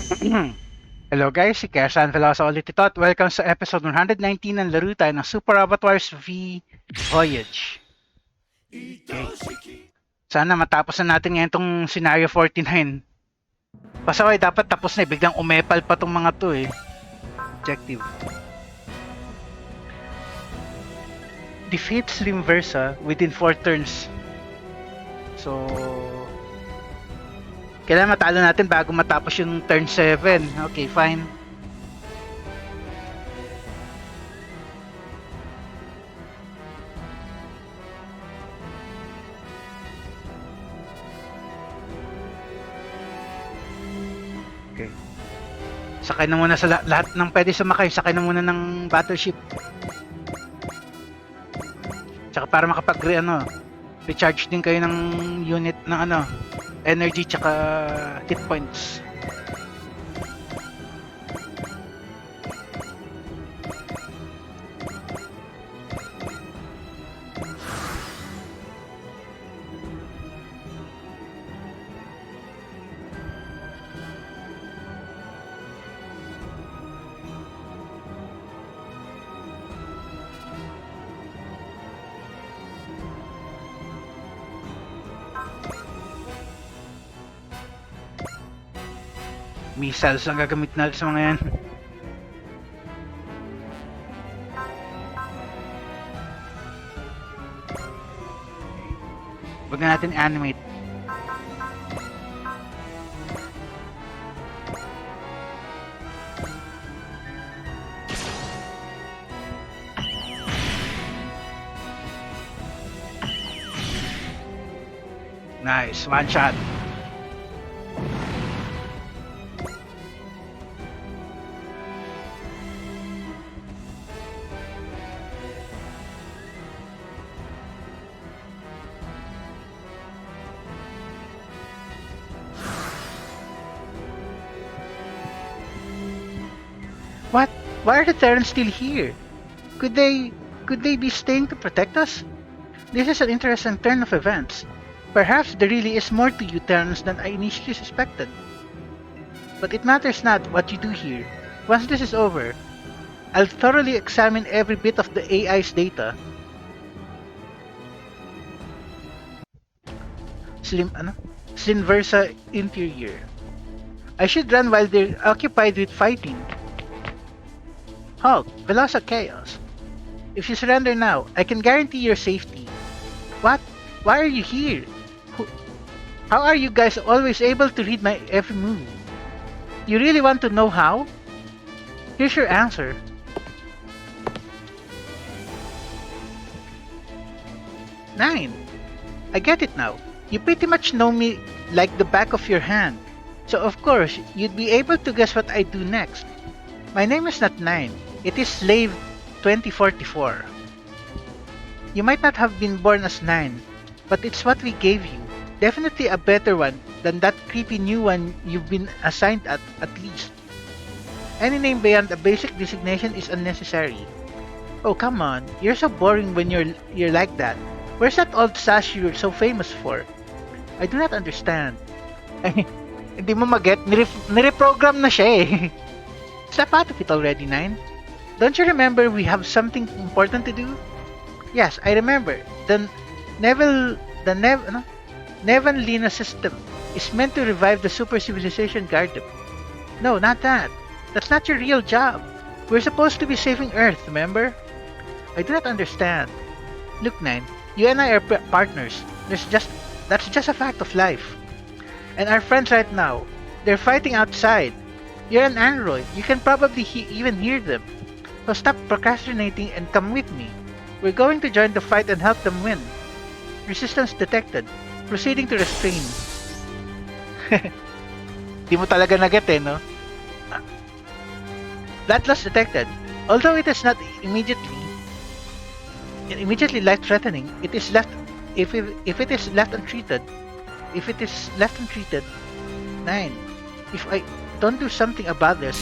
Hello guys, si Kesan Veloso ulit ito at welcome sa episode 119 ng laro tayo ng Super Abattoirs V Voyage. Okay. Sana matapos na natin ngayon itong scenario 49. Pasaway, dapat tapos na eh. Biglang umepal pa itong mga to eh. Objective. Defeat Slim Versa within 4 turns. So, kailangan matalo natin bago matapos yung turn 7. Okay, fine. Okay. Sakay na muna sa lahat ng pwede sumakay. Sakay na muna ng battleship. Tsaka para recharge din kayo ng unit ng energy tsaka hit points. Missiles ang gagamit natin sa mga yan. Huwag na natin animate. Nice, one shot. What? Why are the Terrans still here? Could they be staying to protect us? This is an interesting turn of events. Perhaps there really is more to you Terrans than I initially suspected. But it matters not what you do here. Once this is over, I'll thoroughly examine every bit of the AI's data. Slim Versa Interior. I should run while they're occupied with fighting. Halt! Velosa Chaos. If you surrender now, I can guarantee your safety. What? Why are you here? How are you guys always able to read my every move? You really want to know how? Here's your answer. Nine. I get it now. You pretty much know me like the back of your hand. So of course, you'd be able to guess what I do next. My name is not Nine. It is Slave 2044. You might not have been born as Nine, but it's what we gave you. Definitely a better one than that creepy new one you've been assigned at least. Any name beyond a basic designation is unnecessary. Oh come on, you're so boring when you're like that. Where's that old sash you're so famous for? I do not understand. Hindi mo maget, nireprogram na siya eh. Snap out of it already, Nine. Don't you remember we have something important to do? Yes, I remember. The Nevan Lina system is meant to revive the super civilization Gardem. No, not that. That's not your real job. We're supposed to be saving Earth, remember? I do not understand. Look, Nine, you and I are partners. That's just a fact of life. And our friends right now, they're fighting outside. You're an android. You can probably even hear them. So stop procrastinating and come with me. We're going to join the fight and help them win. Resistance detected. Proceeding to restrain. Di mo talaga naget eh, no? Blood loss detected. Although it is not immediately life-threatening, it is left if it is left untreated. If it is left untreated, 9. If I don't do something about this,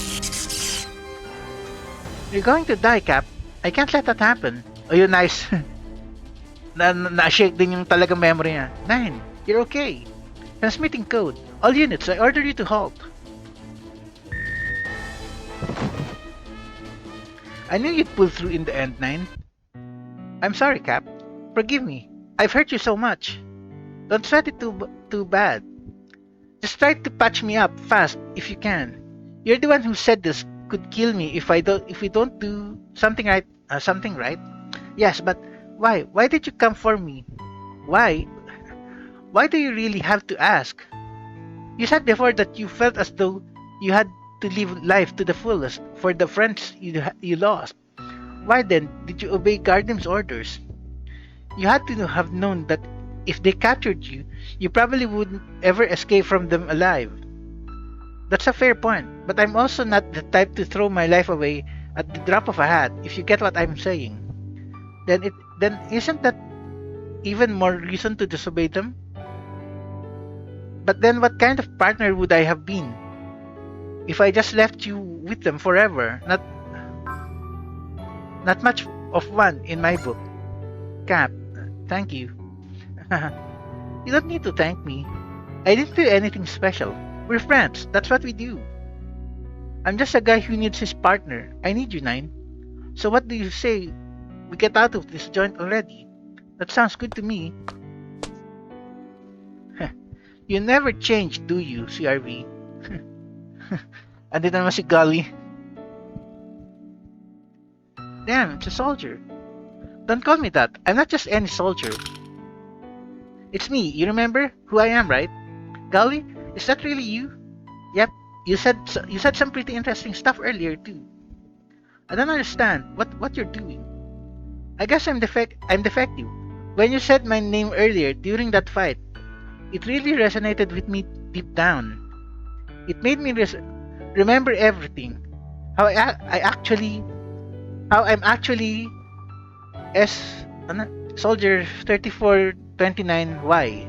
you're going to die, Cap. I can't let that happen. Oh, yun, nice. Na-shake din yung talagang memory niya. 9. You're okay. Transmitting code. All units, I order you to halt. I knew you'd pull through in the end, Nine. I'm sorry, Cap. Forgive me. I've hurt you so much. Don't sweat it too bad. Just try to patch me up fast if you can. You're the one who said this could kill me if we don't do something right. Something right? Yes, but why? Why did you come for me? Why? Why do you really have to ask? You said before that you felt as though you had to live life to the fullest for the friends you lost. Why then did you obey Guardian's orders? You had to have known that if they captured you, you probably wouldn't ever escape from them alive. That's a fair point, but I'm also not the type to throw my life away at the drop of a hat, if you get what I'm saying. Then isn't that even more reason to disobey them? But then what kind of partner would I have been if I just left you with them forever? Not much of one in my book. Cap, thank you. You don't need to thank me. I didn't do anything special. We're friends. That's what we do. I'm just a guy who needs his partner. I need you, Nine. So what do you say we get out of this joint already? That sounds good to me. You never change, do you, CRV? Andito naman si Gully. Damn, it's a soldier. Don't call me that. I'm not just any soldier. It's me. You remember who I am, right? Gully, is that really you? Yep. You said some pretty interesting stuff earlier too. I don't understand what you're doing. I guess I'm defective. When you said my name earlier during that fight, it really resonated with me deep down. It made me remember everything. How I'm actually S Soldier 3429Y,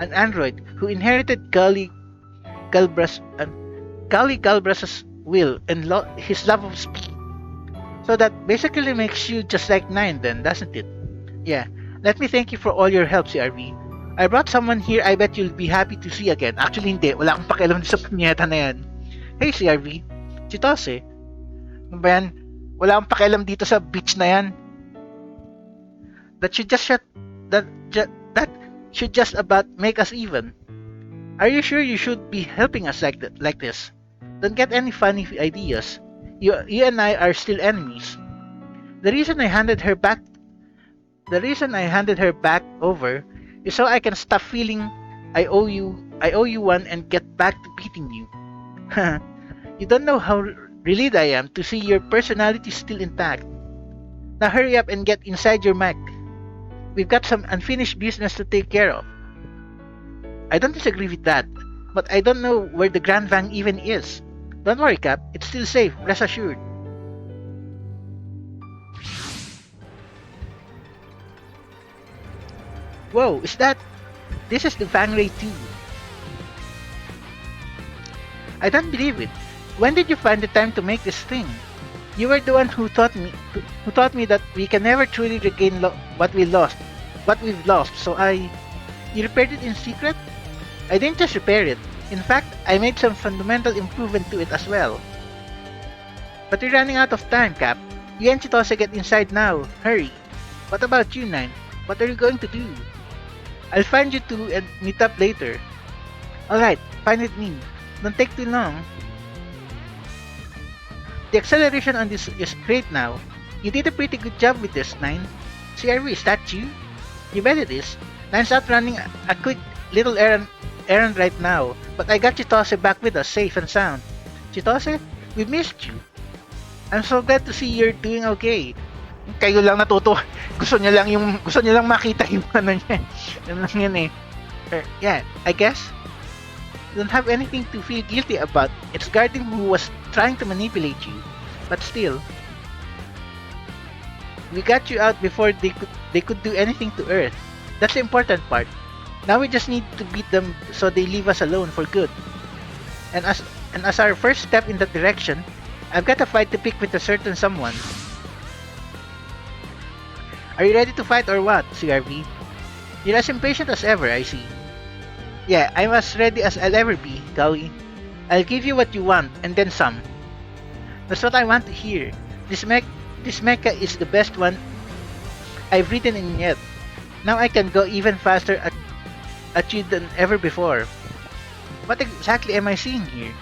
an android who inherited Gully Galbras's will and his love of speed. So that basically makes you just like Nine then, doesn't it? Yeah. Let me thank you for all your help, CRV. I brought someone here I bet you'll be happy to see again. Actually, hindi. Wala akong pakialam sa punyeta na yan. Hey, CRV. Si Tose. Ano ba yan? Wala akong pakialam dito sa beach na yan. That should just about make us even. Are you sure you should be helping us like this? Don't get any funny ideas. You and I are still enemies. The reason I handed her back over is so I can stop feeling I owe you one and get back to beating you. You don't know how relieved I am to see your personality still intact. Now hurry up and get inside your mech. We've got some unfinished business to take care of. I don't disagree with that, but I don't know where the Grand Vang even is. Don't worry, Cap. It's still safe, rest assured. Whoa, this is the Vang Ray 2. I don't believe it. When did you find the time to make this thing? You were the one who taught me that we can never truly regain what we've lost. So you repaired it in secret? I didn't just repair it. In fact, I made some fundamental improvement to it as well. But we're running out of time, Cap. You and Chitose get inside now. Hurry. What about you, Nine? What are you going to do? I'll find you two and meet up later. Alright, fine with me. Don't take too long. The acceleration on this is great now. You did a pretty good job with this, Nine. CRV, is that you? You bet it is. Nine's out running a quick little errand right now, but I got Chitose back with us, safe and sound. Chitose, we missed you. I'm so glad to see you're doing okay. Kayo lang natuto. Gusto niya lang makita yung ano niya. Yan lang yan eh. Yeah, I guess. You don't have anything to feel guilty about. It's Guardian who was trying to manipulate you. But still, we got you out before they could do anything to Earth. That's the important part. Now we just need to beat them so they leave us alone for good. And as our first step in that direction, I've got a fight to pick with a certain someone. Are you ready to fight or what, CRV? You're as impatient as ever, I see. Yeah, I'm as ready as I'll ever be, Gawi. I'll give you what you want, and then some. That's what I want to hear. This mech This mecha is the best one I've ridden in yet. Now I can go even faster at you than ever before. What exactly am I seeing here?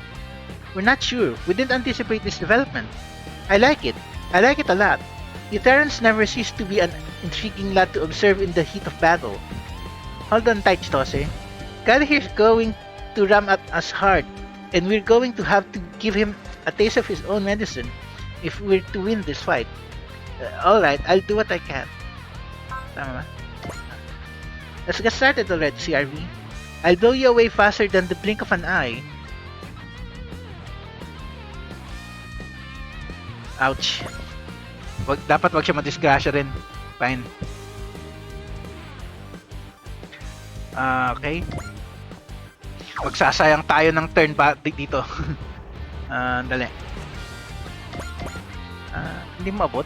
We're not sure. We didn't anticipate this development. I like it. I like it a lot. You Terrans never cease to be an intriguing lot to observe in the heat of battle. Hold on tight, Tose. God here's going to ram at us hard, and we're going to have to give him a taste of his own medicine if we're to win this fight. Alright, I'll do what I can. Tama ba? Let's get started already, CRV. I'll blow you away faster than the blink of an eye. Ouch. Dapat wag siya madisgrasya rin. Fine. Okay. Magsasayang tayo ng turn pa dito. Dali. Hindi maabot.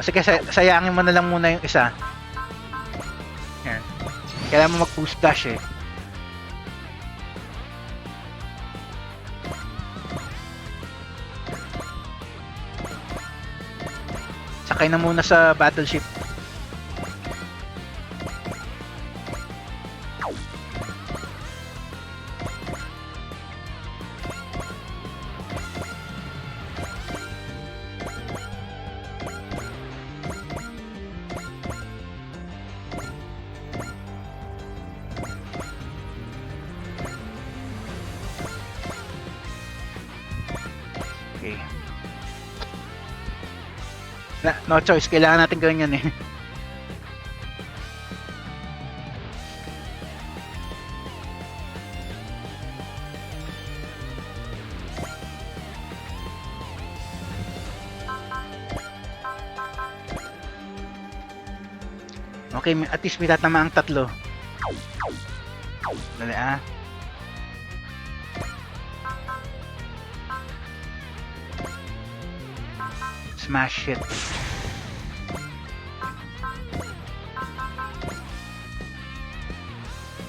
Sige, sayangin mo na lang muna yung isa. Yan. Kailangan mo mag-boost dash eh. Sakay na muna sa battleship. Okay. No choice, kailangan natin gawin yan eh. Okay, at least may tatama ang tatlo. Dali ah. Smash it.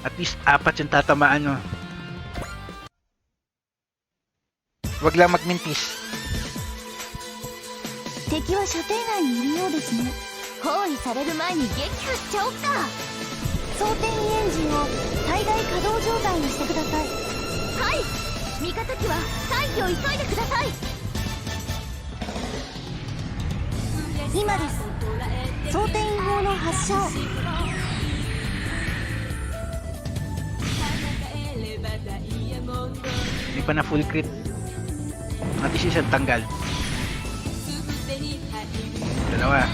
At least apat yung tatamaan nyo. Wag lang magmintis. 敵は射程内にいるようですね。包囲される前に撃破しちゃおっか。装填エンジンを最大稼働状態にしてください。はい、味方機は退避を急いでください。今です。装填砲の発射を。Hindi pa na full crit. At least isang tanggal. Dalawa.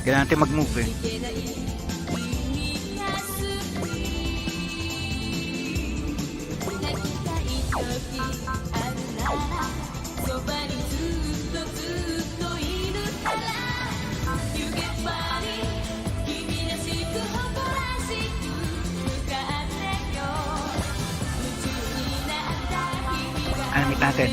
Kailangan natin mag-move eh. Animate natin.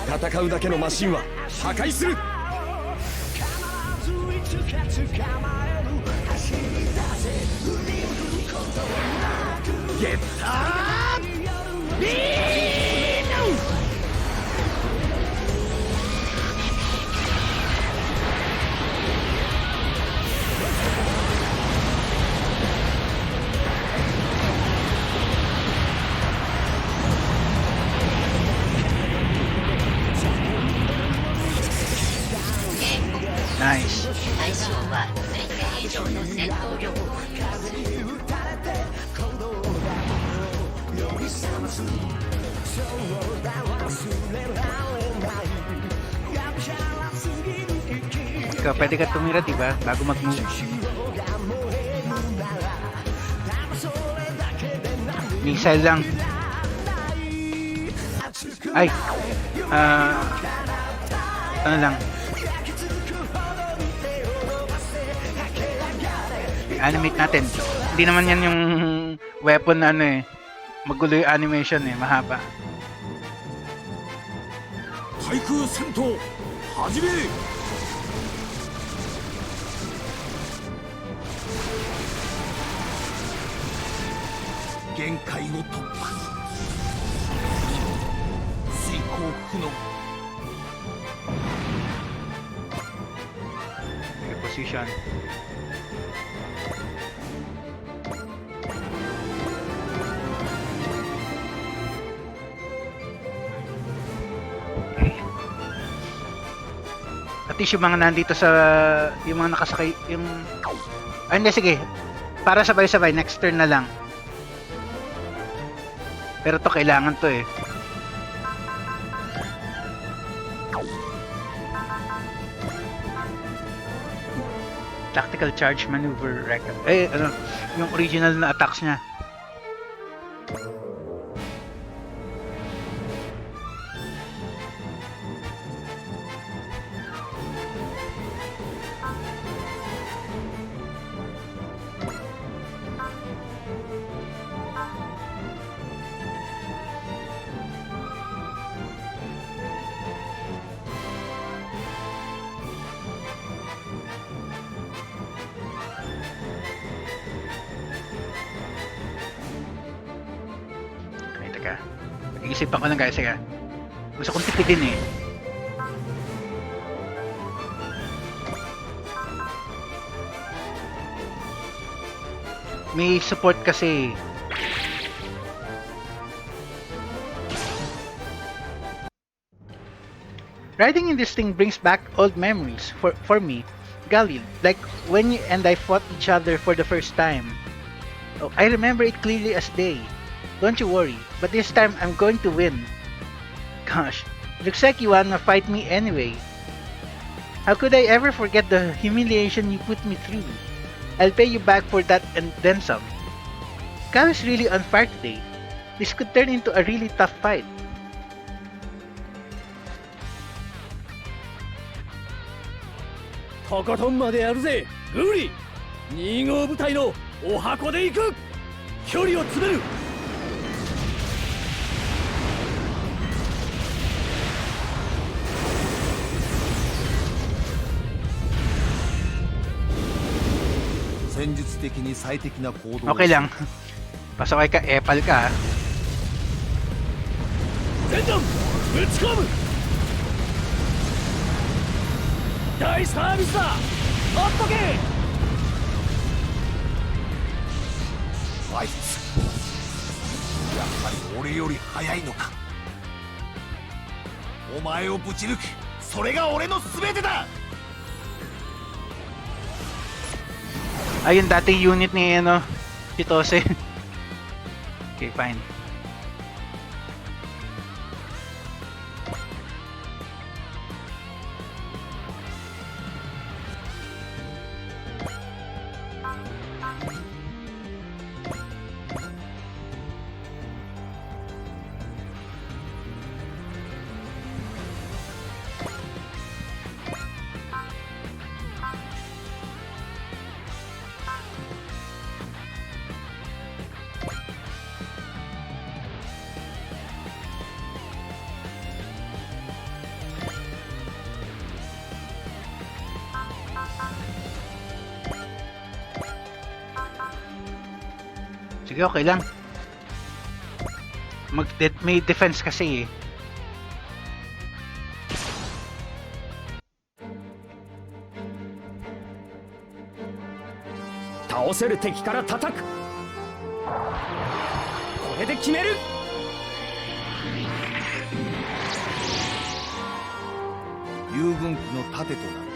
Tatakaw だけのマシンは破壊する。ゲッタービーム。Nice. 対象は前提以上の戦闘力を付与する。Ikaw, pwede ka tumira diba? Bago mag-move. Missile lang. Ay! Ano lang? Animate natin. Hindi naman yan yung weapon na ano eh. Magulo yung animation eh. Mahaba. 対空戦闘始め。限界を突破。遂行不能。 Position. At least yung mga nandito sa yung mga nakasakay yung hindi sige para sabay-sabay next turn na lang, pero to kailangan to eh. Tactical charge maneuver record. Ano, yung original na attacks niya. Nag-iisipan ko lang guys, sige. Gusto kong tipidin eh. May support kasi. Riding in this thing brings back old memories for me, Galil, like when you and I fought each other for the first time. Oh, I remember it clearly as day. Don't you worry, but this time I'm going to win. Gosh, looks like you wanna fight me anyway. How could I ever forget the humiliation you put me through? I'll pay you back for that and then some. Cal is really on fire today. This could turn into a really tough fight. Toことんまでやるぜ、グリ。2号部隊のお箱で行く。距離を詰める。戦術的に最適な行動。 Okay lang. Pasaway ka, epal ka. 全弾ぶち込む。大サービスだ。待っとけ。あいつやはり俺より早いのか。お前をぶち抜く、それが俺の全てだ。 Ayun, dating unit ni ano, si Tose. Okay, fine. Sige, okay lang. May defense kasi eh.倒せる敵から叩く。これで決める。遊軍機の盾となる。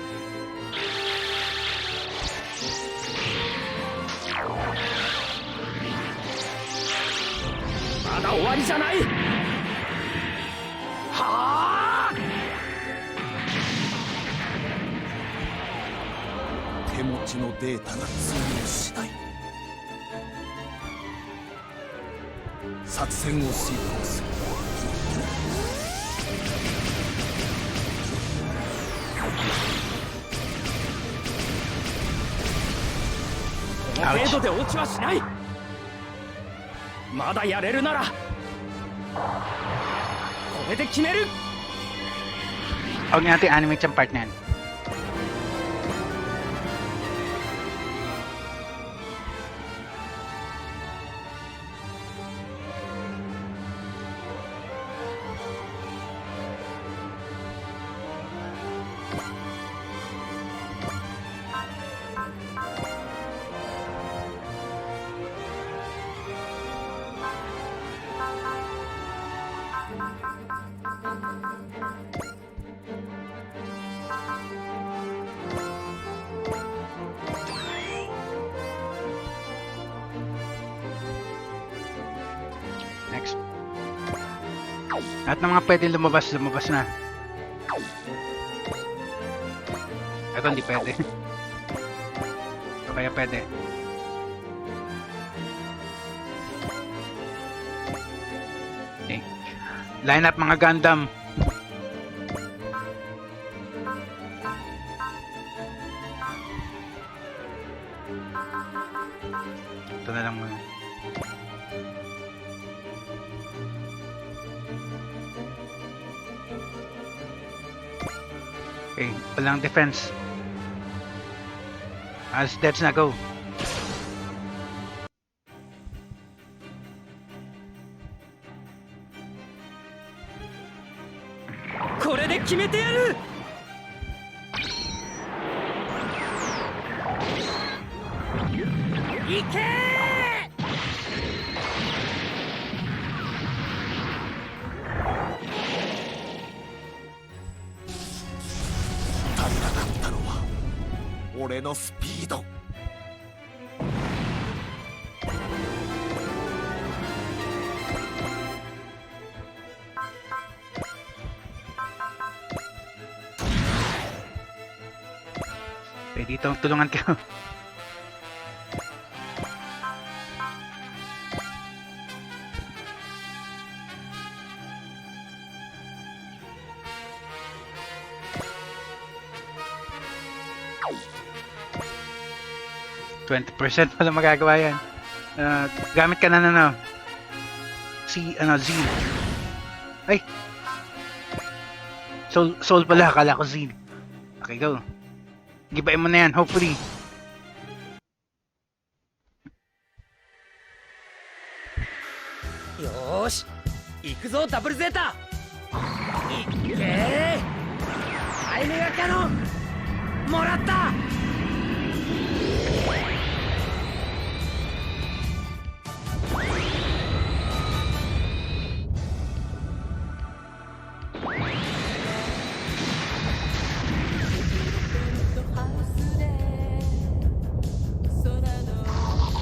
まだ終わりじゃない。はあ。手持ちのデータが通用しない。作戦を遂行する。この程度で落ちはしない。 まだやれるならこれで決める。Huwag natin animate yung part na yan. Next. Lahat ng mga pwede lumabas na. Ito hindi pwede. Ito kaya pwede. Okay. Line up mga Gundam. Ito na lang muna. Okay, walang defense. As deads na go. これで決めてやる。いけー。 足りなかったのは俺のスピード。 Okay, dito tulungan kayo. %20 wala magagawa yan. Gamit ka na Z. Ay! Soul pala, akala ko Z. Okay, go. Gibain mo na yan, hopefully.よーし、行くぞダブルゼータ。いっけー。ハイメガキャノンもらった。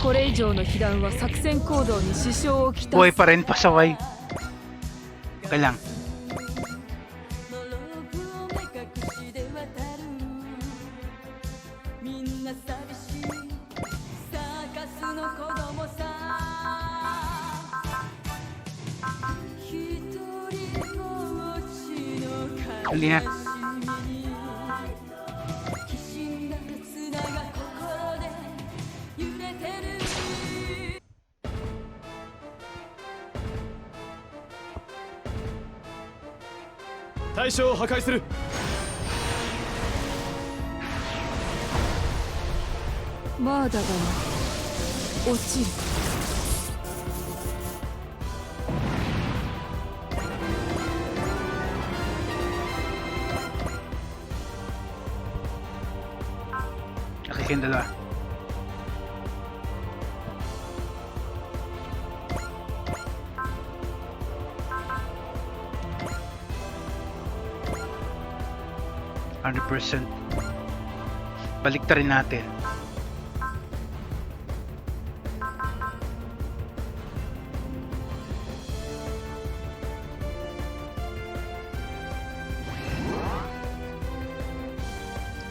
これ以上の被弾は作戦行動に支障をきたす。 Buhay pa rin, pasaway. Okay lang. Huli na. Taishoを破壊する。まだだな。落ちる。 Okay, kayong dalawa. %100. Baliktarin natin.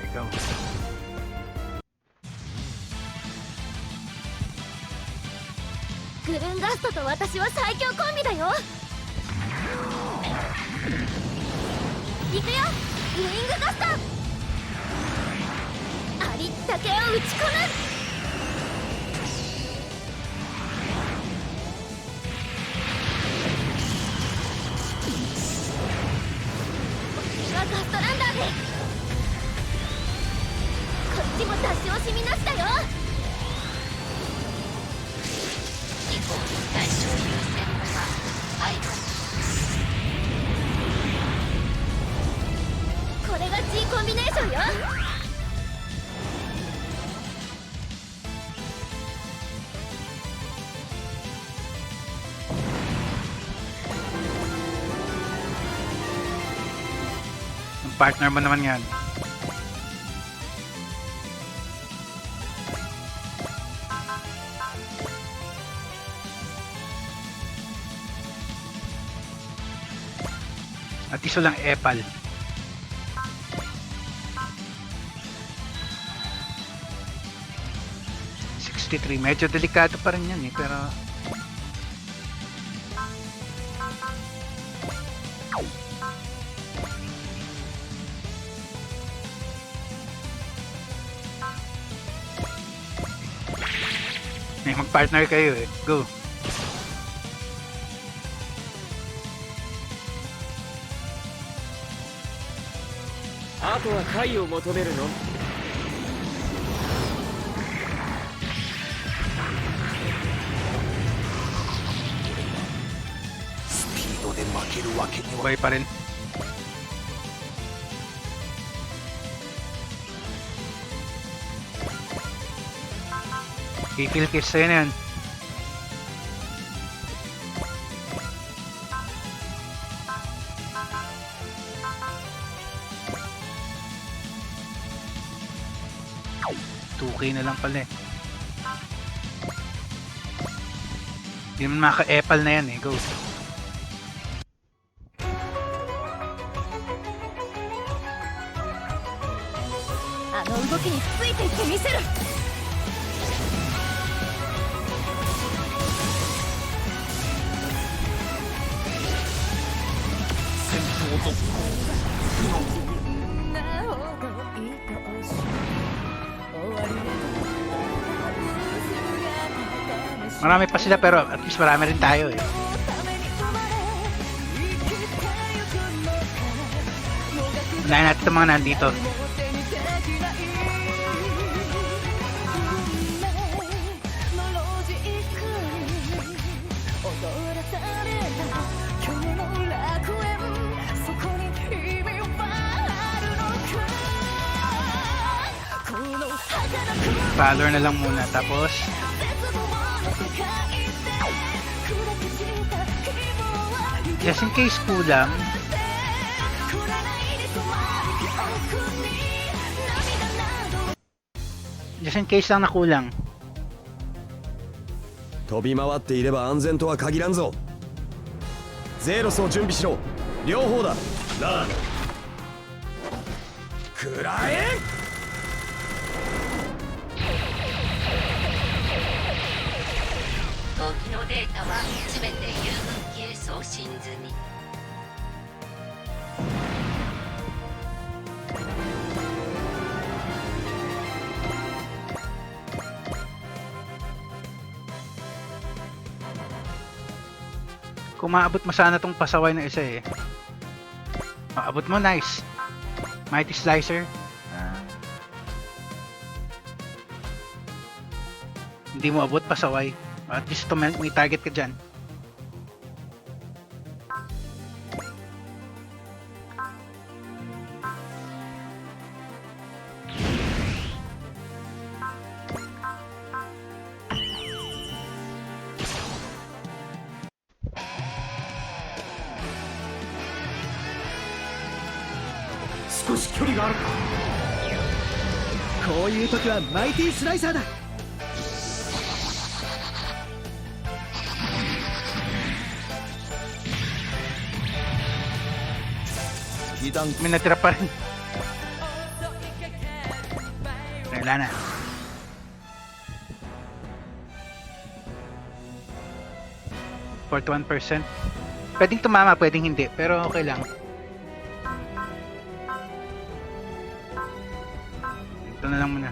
Ikaw. Gurungasto と私は最強コンビだよ。行くよ、ウイングガスト。ありったけを打ち込む。私はガストラントよ。Ang partner mo naman yan. At iso lang epal. 63, medyo delikado pa rin yan eh, pero mag-partner kayo eh. Go. あとは解を求めるの。スピードで負けるわけには Buhay pa rin. Kill kiss sa'yo na yan. Okay na lang pala eh. Hindi naman maka-epal na yan eh. Go. あの動きについていってみせる。戦闘続行 Marami pa sila pero at least marami rin tayo eh. Unahin natin itong mga nandito. Follower na lang muna tapos just in case kulang, just in case lang nakulang, 飛び回っていれば安全とは限らんぞ。ゼロスを準備しろ。両方だ。ラーメン食らえ。動機のデータは全て遊軍機へ送信済み。kung maabot mo sana tong pasaway na isa eh. Maabot mo, nice. Mighty Slicer. Hindi mo abot, pasaway. At least may target ka dyan. May natira pa rin. Wala na. %41. Pwedeng tumama, pwedeng hindi. Pero okay lang. Ito na lang muna.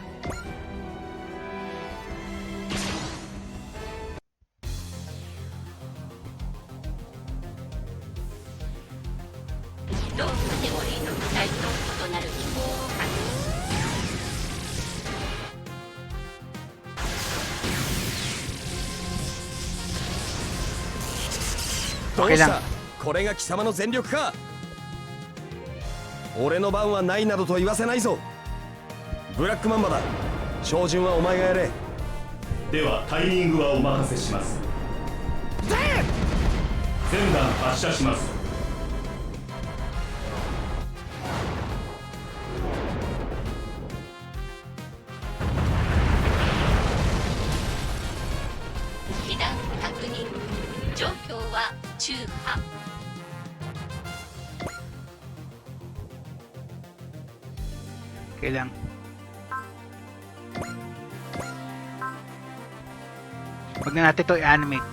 どうした？これが貴様の全力か。俺の番はないなどと言わせないぞ。ブラックマンバだ。照準はお前がやれ。ではタイミングはお任せします。全弾発射します。被弾確認。状況は中波。Okay lang. Huwag na natin ito i-animate.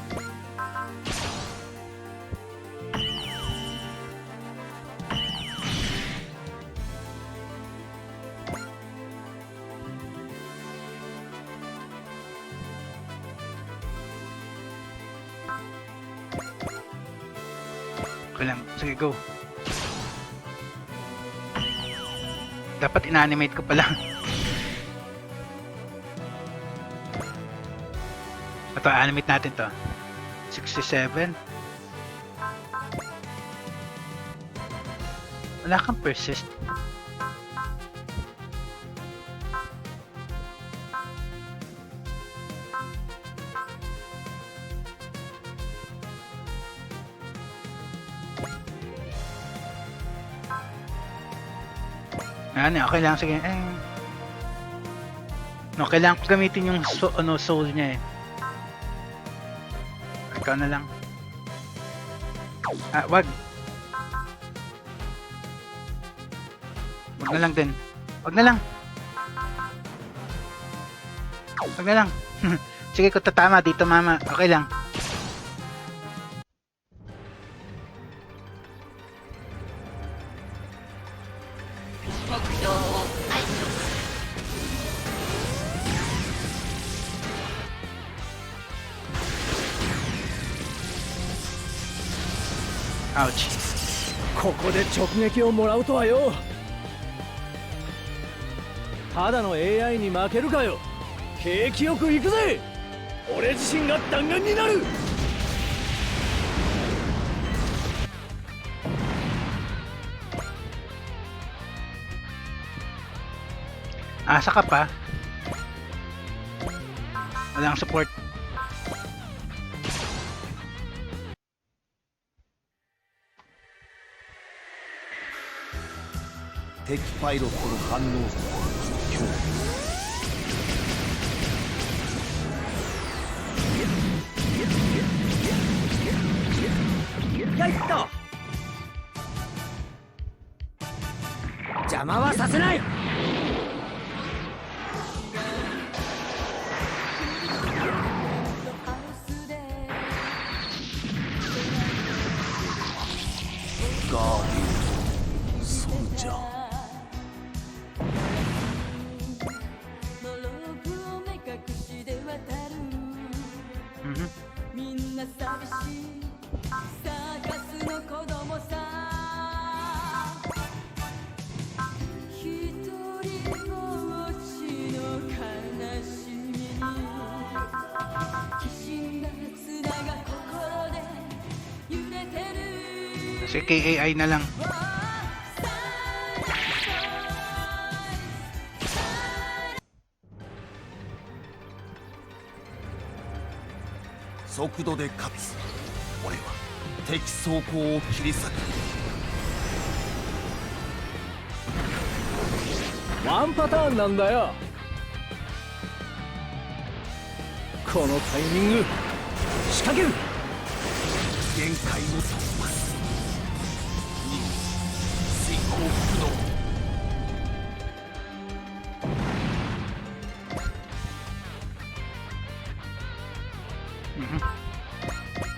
Okay lang. Sige, go. Dapat in-animate ko pala. Ito, animate natin to. 67. Wala kang persist. Ano, okay lang, sige. No, kailangan ko gamitin yung soul niya eh. Ikaw na lang. Wag. Wag na lang din. Wag na lang. Wag na lang. Sige, kung tatama dito, mama. Okay lang. Ouch. ここで直撃をもらうとはよ。ただの AI に負けるかよ。景気よく行くぜ。俺自身が弾丸になる。Asa ka pa? Walang support. 敵パイロットの反応強やいっと。邪魔はさせない。ガーディンソルジャー。Sige, AI なlang. 速度で勝つ。俺は敵走行を切り裂く。ワンパターンなんだよ。このタイミング仕掛ける。限界を突破す。遂行不能。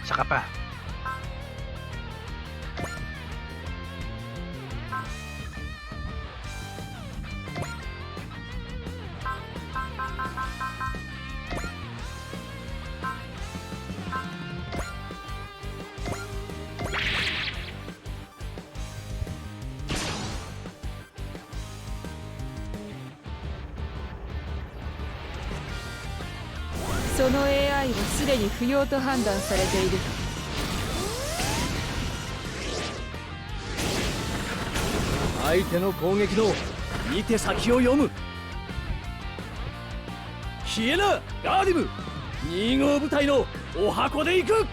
Saka pa. So その AI はすでに不要と判断されている。相手の攻撃の見て先を読む。ヒエナガーディム2号部隊のお箱で行く。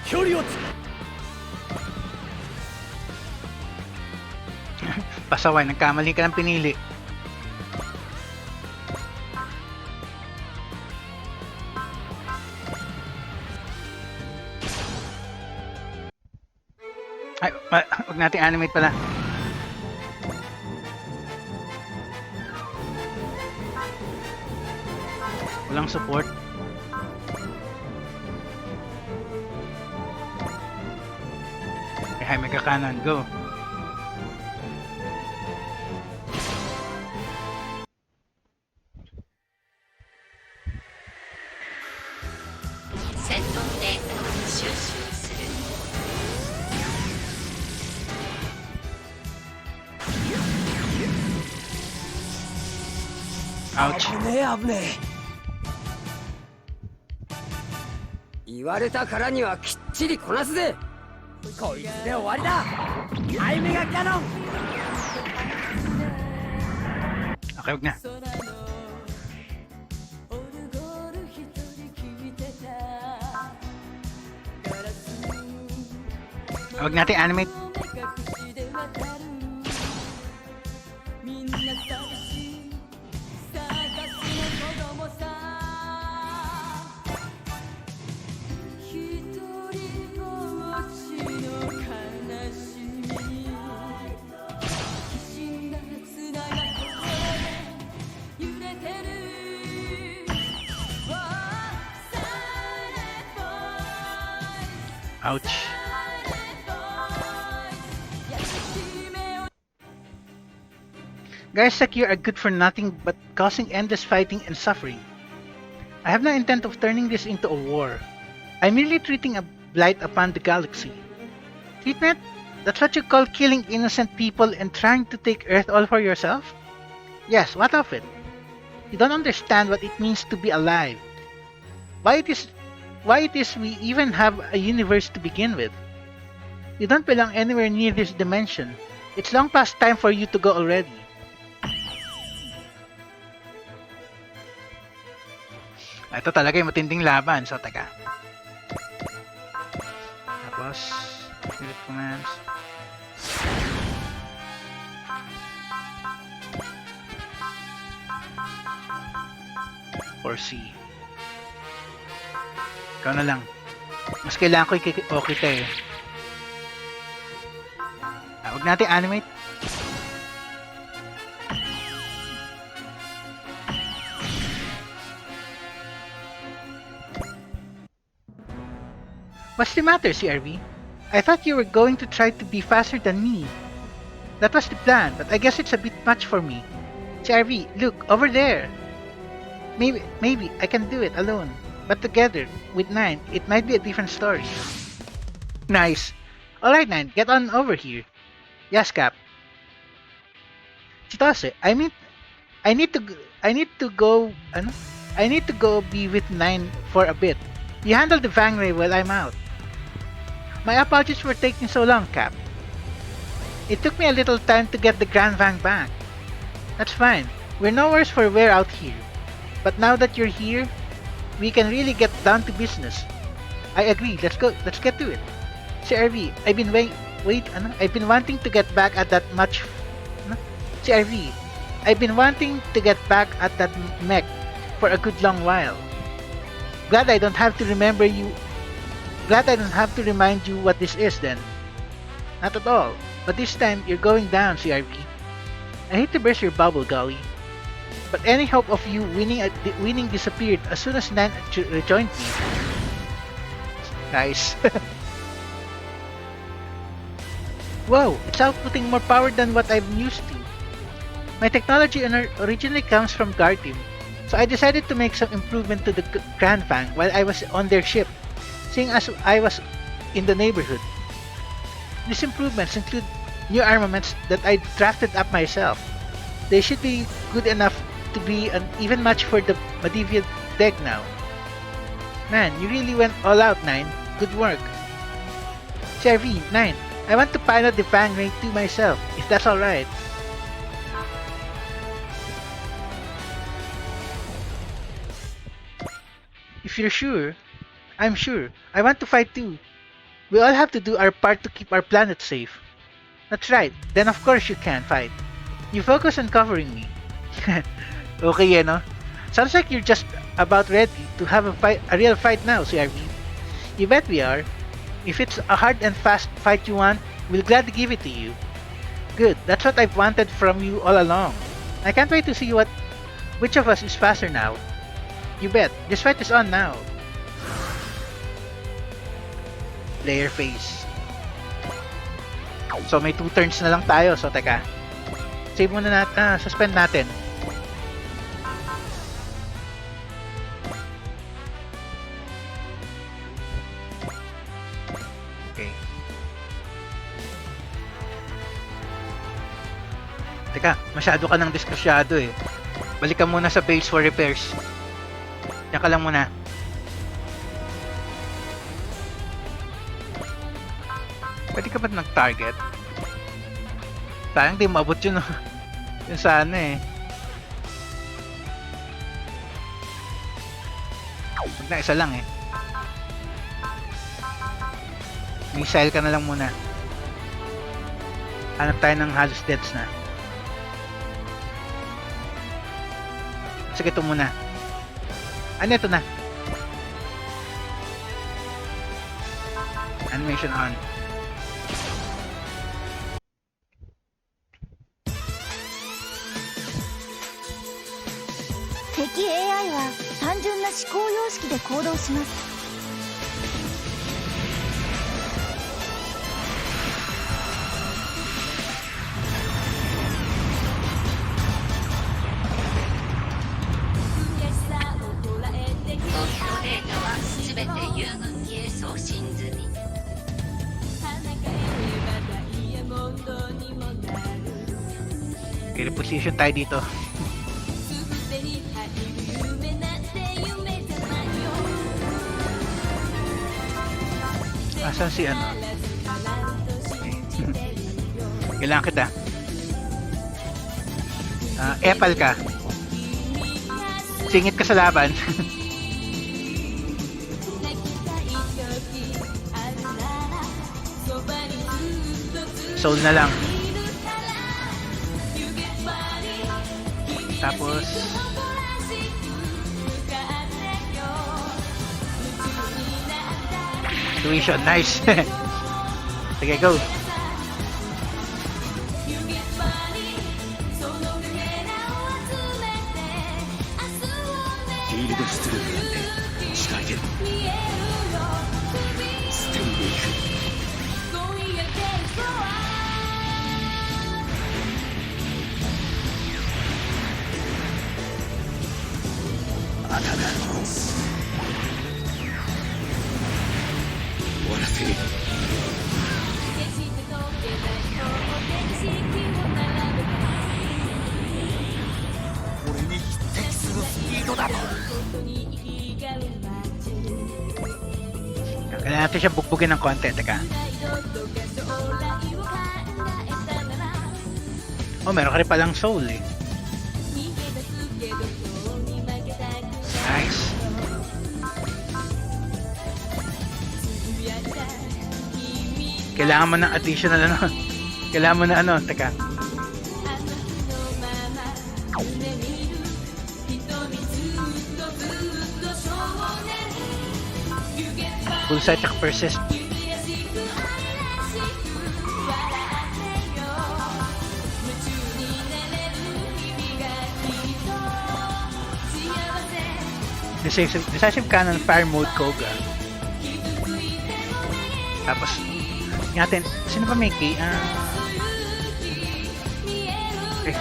距離をPasaway, nagkamali ka ng pinili. Ay, huwag natin animate pala. Walang support. Ay, mega cannon, go. Ouch. 危ねえ危ねえ。言われたからにはきっちりこなすぜ。こいつで終わりだ。ハイメガキャノン。 Okay, wag na. Wag natin animate. Ouch. Guys like you are good for nothing but causing endless fighting and suffering. I have no intent of turning this into a war. I'm merely treating a blight upon the galaxy. Treatment? That's what you call killing innocent people and trying to take Earth all for yourself? Yes, what of it? You don't understand what it means to be alive. Why it is we even have a universe to begin with. You don't belong anywhere near this dimension. It's long past time for you to go already. Ito talaga yung matinding laban. So, taga. Tapos, spirit commands. Or C. Ikaw na lang. Mas kailangan ko kita eh. Huwag natin animate. What's the matter, CRV? I thought you were going to try to be faster than me. That was the plan, but I guess it's a bit much for me. CRV, look, over there. Maybe I can do it alone. But together, with 9, it might be a different story. Nice. Alright 9, get on over here. Yes, Cap. Chitose, I need to go be with 9 for a bit. You handle the Vangray while I'm out. My apologies for taking so long, Cap. It took me a little time to get the Grand Vang back. That's fine. We're no worse for wear out here. But now that you're here, we can really get down to business. I agree. Let's get to it. CRV, I've been wanting to get back at that CRV, I've been wanting to get back at that mech for a good long while. Glad I don't have to remind you what this is then. Not at all. But this time, you're going down, CRV. I hate to burst your bubble, golly. But any hope of you winning disappeared as soon as Nan rejoined me. Nice. Whoa, it's outputting more power than what I'm used to. My technology originally comes from Gartim, so I decided to make some improvement to the Grand Fang while I was on their ship, seeing as I was in the neighborhood. These improvements include new armaments that I drafted up myself. They should be good enough to be an even match for the Medieval deck now. Man, you really went all out, 9. Good work. CRV, 9. I want to pilot the Fang Ray 2 myself, if that's alright. If you're sure, I'm sure. I want to fight too. We all have to do our part to keep our planet safe. That's right. Then of course you can fight. You focus on covering me. Okay, no? Sounds like you're just about ready to have a real fight now, CRV. You bet we are. If it's a hard and fast fight you want, we'll gladly give it to you. Good. That's what I've wanted from you all along. I can't wait to see which of us is faster now. You bet. This fight is on now. Player face. So may 2 turns na lang tayo. So teka. Save muna natin. Suspend natin. Okay. Teka, masyado ka nang diskusyado eh. Balik ka muna sa base for repairs. Diyan ka lang muna. Pwede ka ba nag-target? Sayang di maabot yun. Yun sana eh. Huwag na, isa lang eh. Missile ka na lang muna. Hanap tayo ng halos deaths na. Sige, ito muna. Ano ito na? Animation on. Teki AI は単純な思考様式で行動します。投票データは全て友軍機へ送信済み。 Okay, reposition tayo dito. Asan si ano? Kailangan kita. Epal ka. Singit ka sa laban. Soul na lang. Tapos tuition, nice. Sige, go. Kailangan natin siya bugbugin ng konti. Teka. Oh, meron ka rin palang soul eh. Nice. Kailangan mo ng additional ano. Kailangan mo na ano. Teka. Bullseye at persist. Decisive Cannon Fire Mode Koga. Tapos natin, sino ba may key?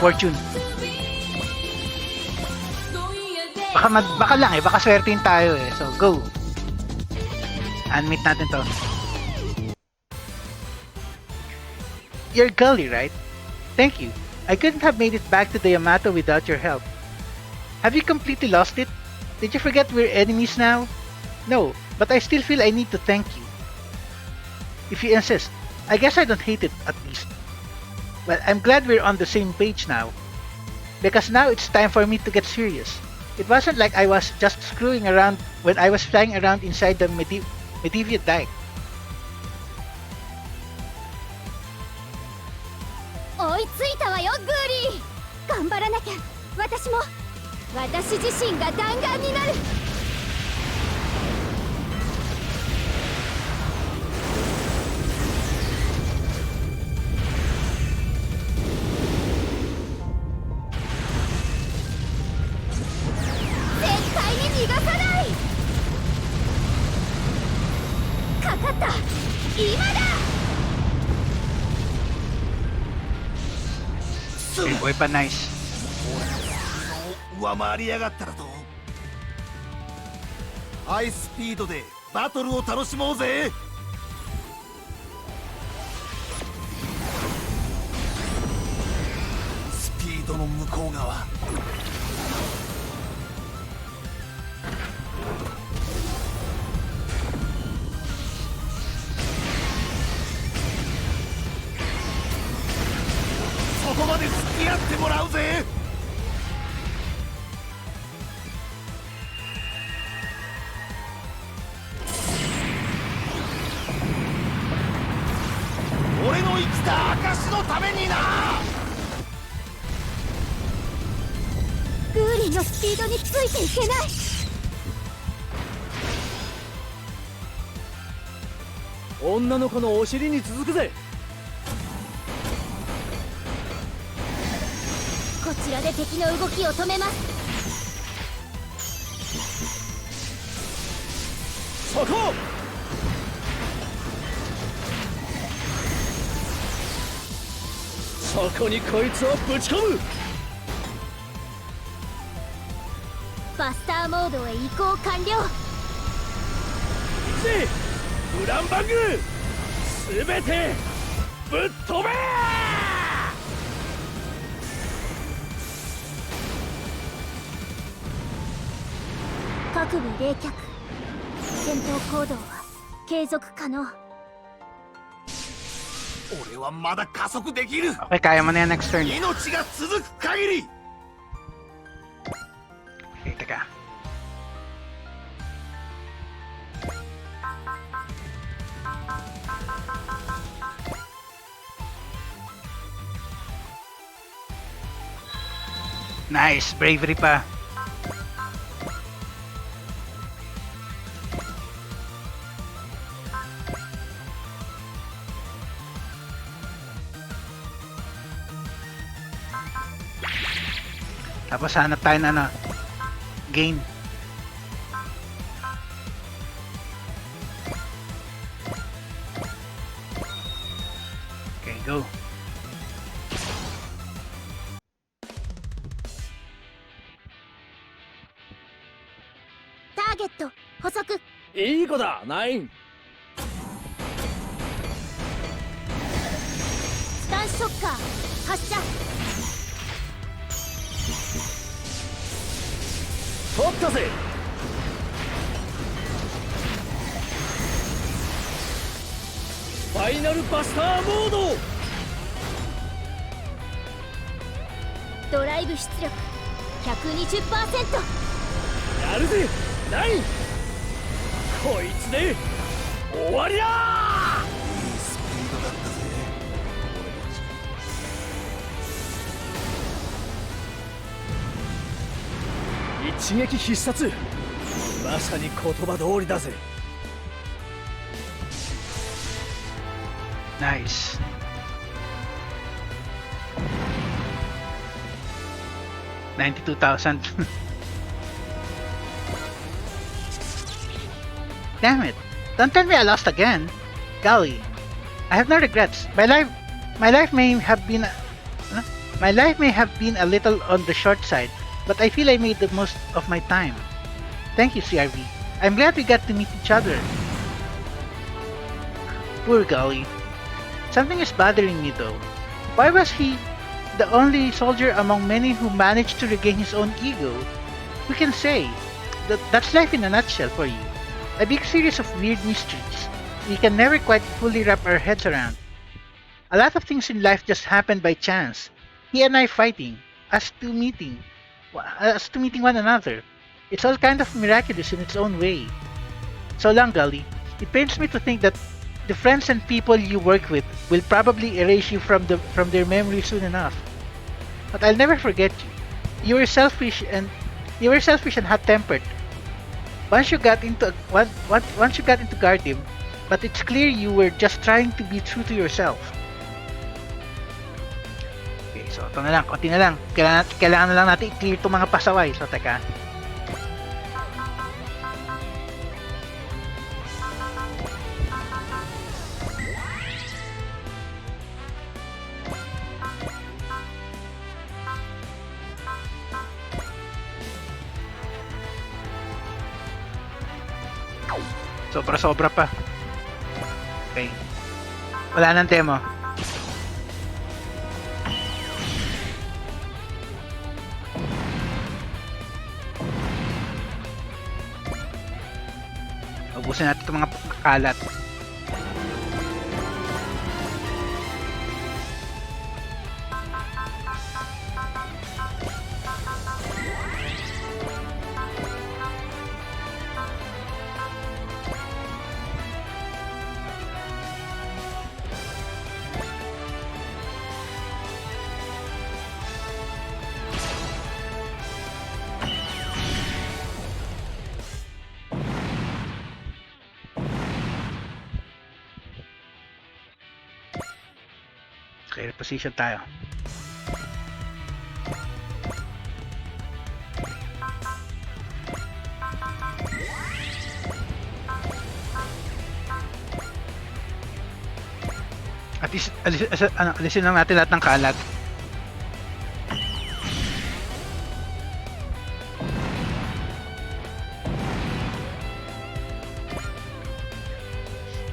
Fortune. Baka lang eh, baka swertein tayo eh. So go. Unmute natin to. You're Gully, right? Thank you. I couldn't have made it back to the Yamato without your help. Have you completely lost it? Did you forget we're enemies now? No, but I still feel I need to thank you. If you insist, I guess I don't hate it, at least. Well, I'm glad we're on the same page now. Because now it's time for me to get serious. It wasn't like I was just screwing around when I was flying around inside the Medivh dike. 追いついたわよグーリー。頑張らなきゃ。私も私自身が弾丸になる。絶対に逃がさない。かかった。今だ。 Boy pa nice. 上回りやがったらと。ハイスピードでバトルを楽しもうぜ。スピードの向こう側。そこまで付き合ってもらうぜ。俺の生きた証のためにな。グーリーのスピードについていけない。女の子のお尻に続くぜ。こちらで敵の動きを止めます。そこ。そこにこいつをぶち込む。バスターモードへ移行完了。行くぜウランバング。すべてぶっ飛べ。各部冷却。戦闘行動は継続可能。俺はまだ加速できる。 Okay, kaya mo na yan next turn. 命が続く限り。 Okay, teka. Nice, bravery pa. Tapos hanap tayo na ano, gain. Okay, go. Target 捕捉。いい子だナイン。スタンショッカー発射。取ったぜ。ファイナルバスターモード。ドライブ出力 120%。 やるぜナイン。こいつで終わりだ。いいスピードだったぜ。一撃必殺。まさに言葉通りだぜ。Nice. $92,000. Damn it! Don't tell me I lost again. Golly, I have no regrets. My life may have been, my life may have been a little on the short side, but I feel I made the most of my time. Thank you, CRV. I'm glad we got to meet each other. Poor Golly. Something is bothering me though. Why was he the only soldier among many who managed to regain his own ego? Who can say? That's life in a nutshell for you. A big series of weird mysteries we can never quite fully wrap our heads around. A lot of things in life just happen by chance. He and I fighting, us two meeting one another. It's all kind of miraculous in its own way. So long, Gully. It pains me to think that the friends and people you work with will probably erase you from their memory soon enough. But I'll never forget you. You were selfish and hot-tempered. Once you got into Guardium, but it's clear you were just trying to be true to yourself. Okay, so ito na lang, konti na lang. Kailangan na lang natin i-clear itong mga pasaway. So teka. Sobra-sobra pa. Okay. Wala nang demo. Ubusin natin itong mga kalat. Okay, reposition tayo. At least, alisin lang natin lahat ng kalat.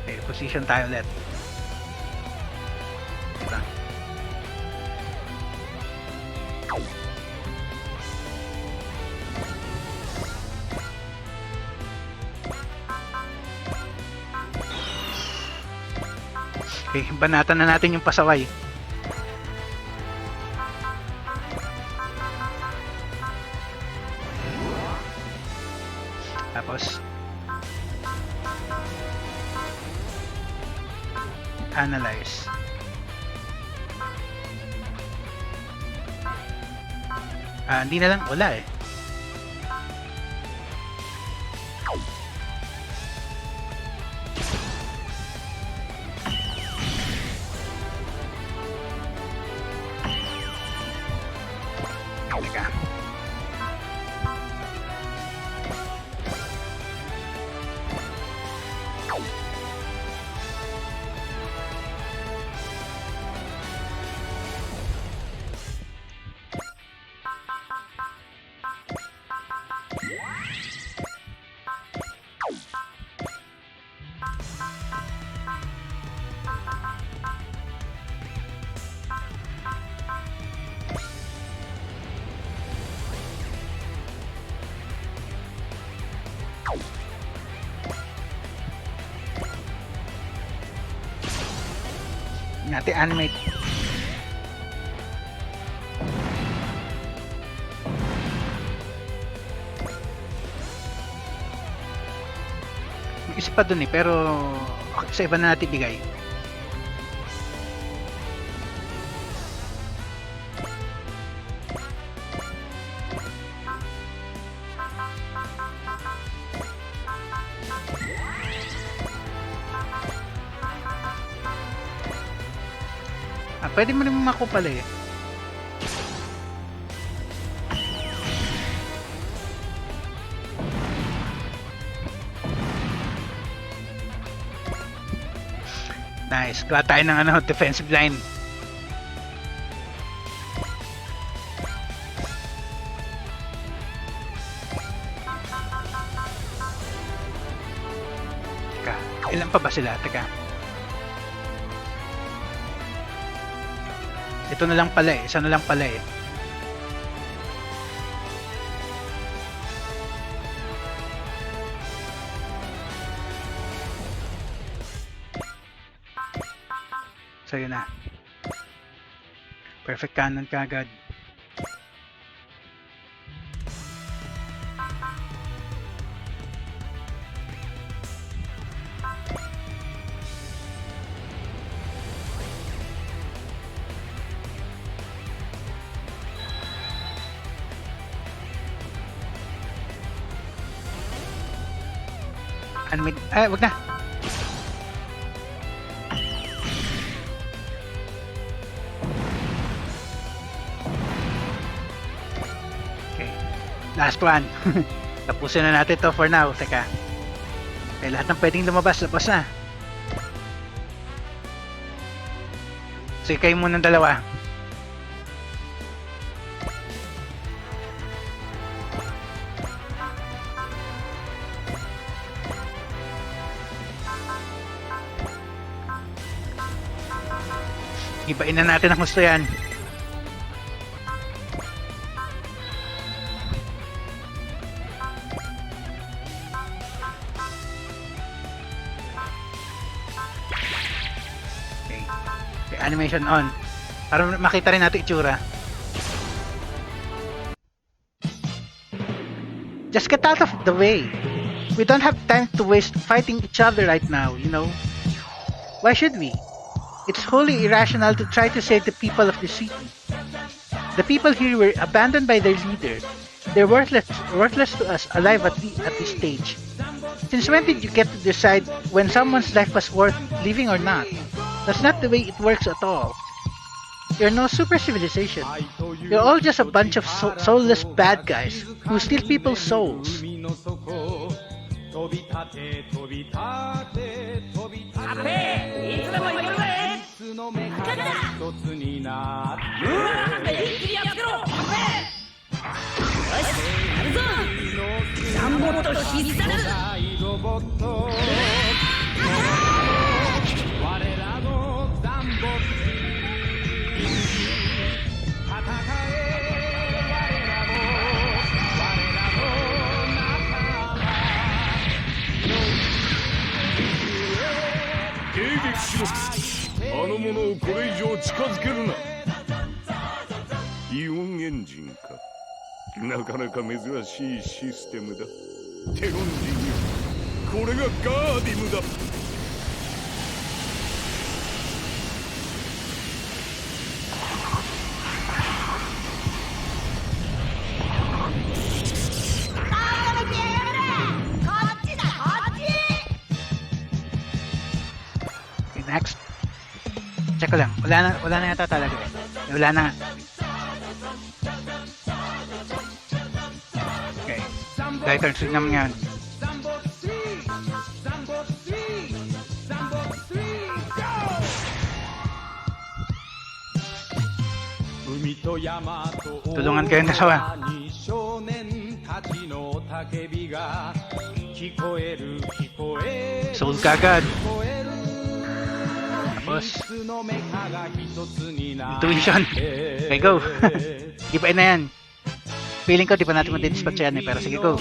Okay, reposition tayo ulit. Diba? Okay, banatan na natin yung pasaway. Tapos analyze. Hindi na lang, wala eh. Teka. Natin animate. May isa pa dun eh, pero sa iba na natin bigay. Pwede mo rin makupal eh. Nice. Gawa tayo ng defensive line. Teka. Ilan pa ba sila? Teka. Ito na lang pala eh. Isa na lang pala eh. So yun na. Perfect cannon kagad. Animate. Wag na. Okay. Last one. Tapusin na natin to for now. Teka. Okay, lahat ng pwedeng lumabas, labas na. Sige, kayo muna ng dalawa. Ibain na natin ang gusto yan. Okay. Okay, animation on. Para makita rin natin itsura. Just get out of the way. We don't have time to waste fighting each other right now, you know? Why should we? It's wholly irrational to try to save the people of the city. The people here were abandoned by their leader. They're worthless to us alive at this stage. Since when did you get to decide when someone's life was worth living or not? That's not the way it works at all. You're no super civilization. You're all just a bunch of soulless bad guys who steal people's souls. 飛び立て飛び立て飛び立てアペいつでも行くぜいつの目かが一つになってうわ一気にやっつけろアペよしやるぞザンボット必殺ロボット我らのザンボット戦え我らの迎撃しろあの者をこれ以上近づけるなイオンエンジンかなかなか珍しいシステムだテロンジンよこれがガーディムだNext. Check ko lang. Wala na yata talaga. Wala na. Okay. Dahil turn naman yan. Tulungan kayong dalawa. Sold kagad. Tapos intuition. Okay, go. Ibain na yan. Feeling ko di pa natin madidispatch yan pero sige, go.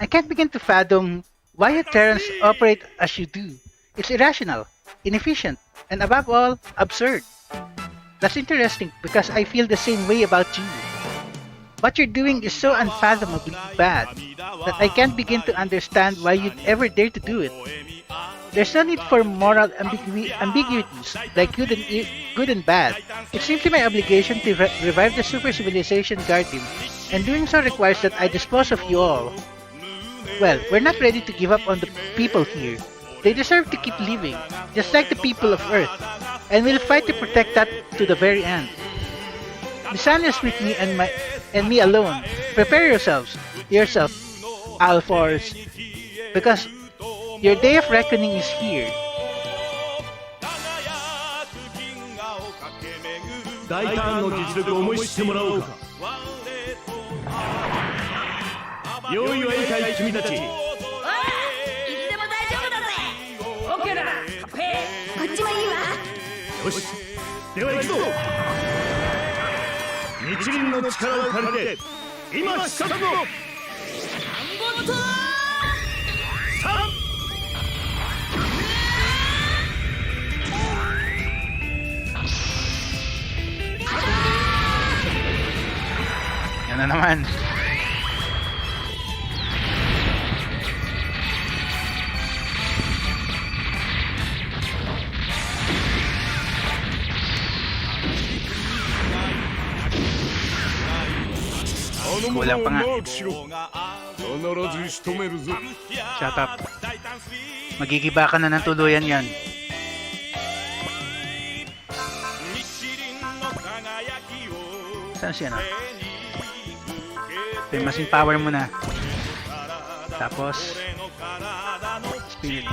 I can't begin to fathom why you Terrans operate as you do. It's irrational, inefficient, and above all, absurd. That's interesting because I feel the same way about you. What you're doing is so unfathomably bad that I can't begin to understand why you'd ever dare to do it. There's no need for moral ambiguities like good and bad. It's simply my obligation to revive the super civilization Guardian, and doing so requires that I dispose of you all. Well, we're not ready to give up on the people here. They deserve to keep living, just like the people of Earth, and we'll fight to protect that to the very end. The sun is with me and me alone. Prepare yourself, Alphors, because your day of reckoning is here. 大胆の実力を思い知ってもらおうか用意はいいかい君たちいつでも大丈夫だぜオッケーだカペこっちもいいわよしでは行くぞ日輪の力を借りて今視察の3 3 2 1 1 Yan na naman. Kulang pa nga. 必ず仕留めるぞ Shut up. Magigiba ka na ng tuluyan yan. Saan siya na? Masing power mo na. Tapos spirit.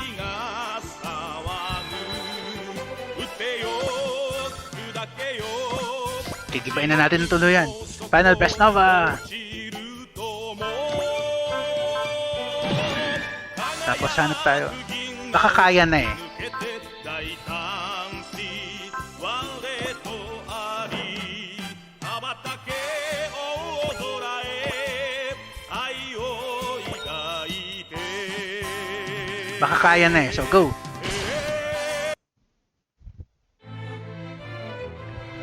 Gigibain na natin ng tuluyan. Final Best Nova. Tapos hanap tayo. Baka kaya na eh. Baka kaya na eh. So go.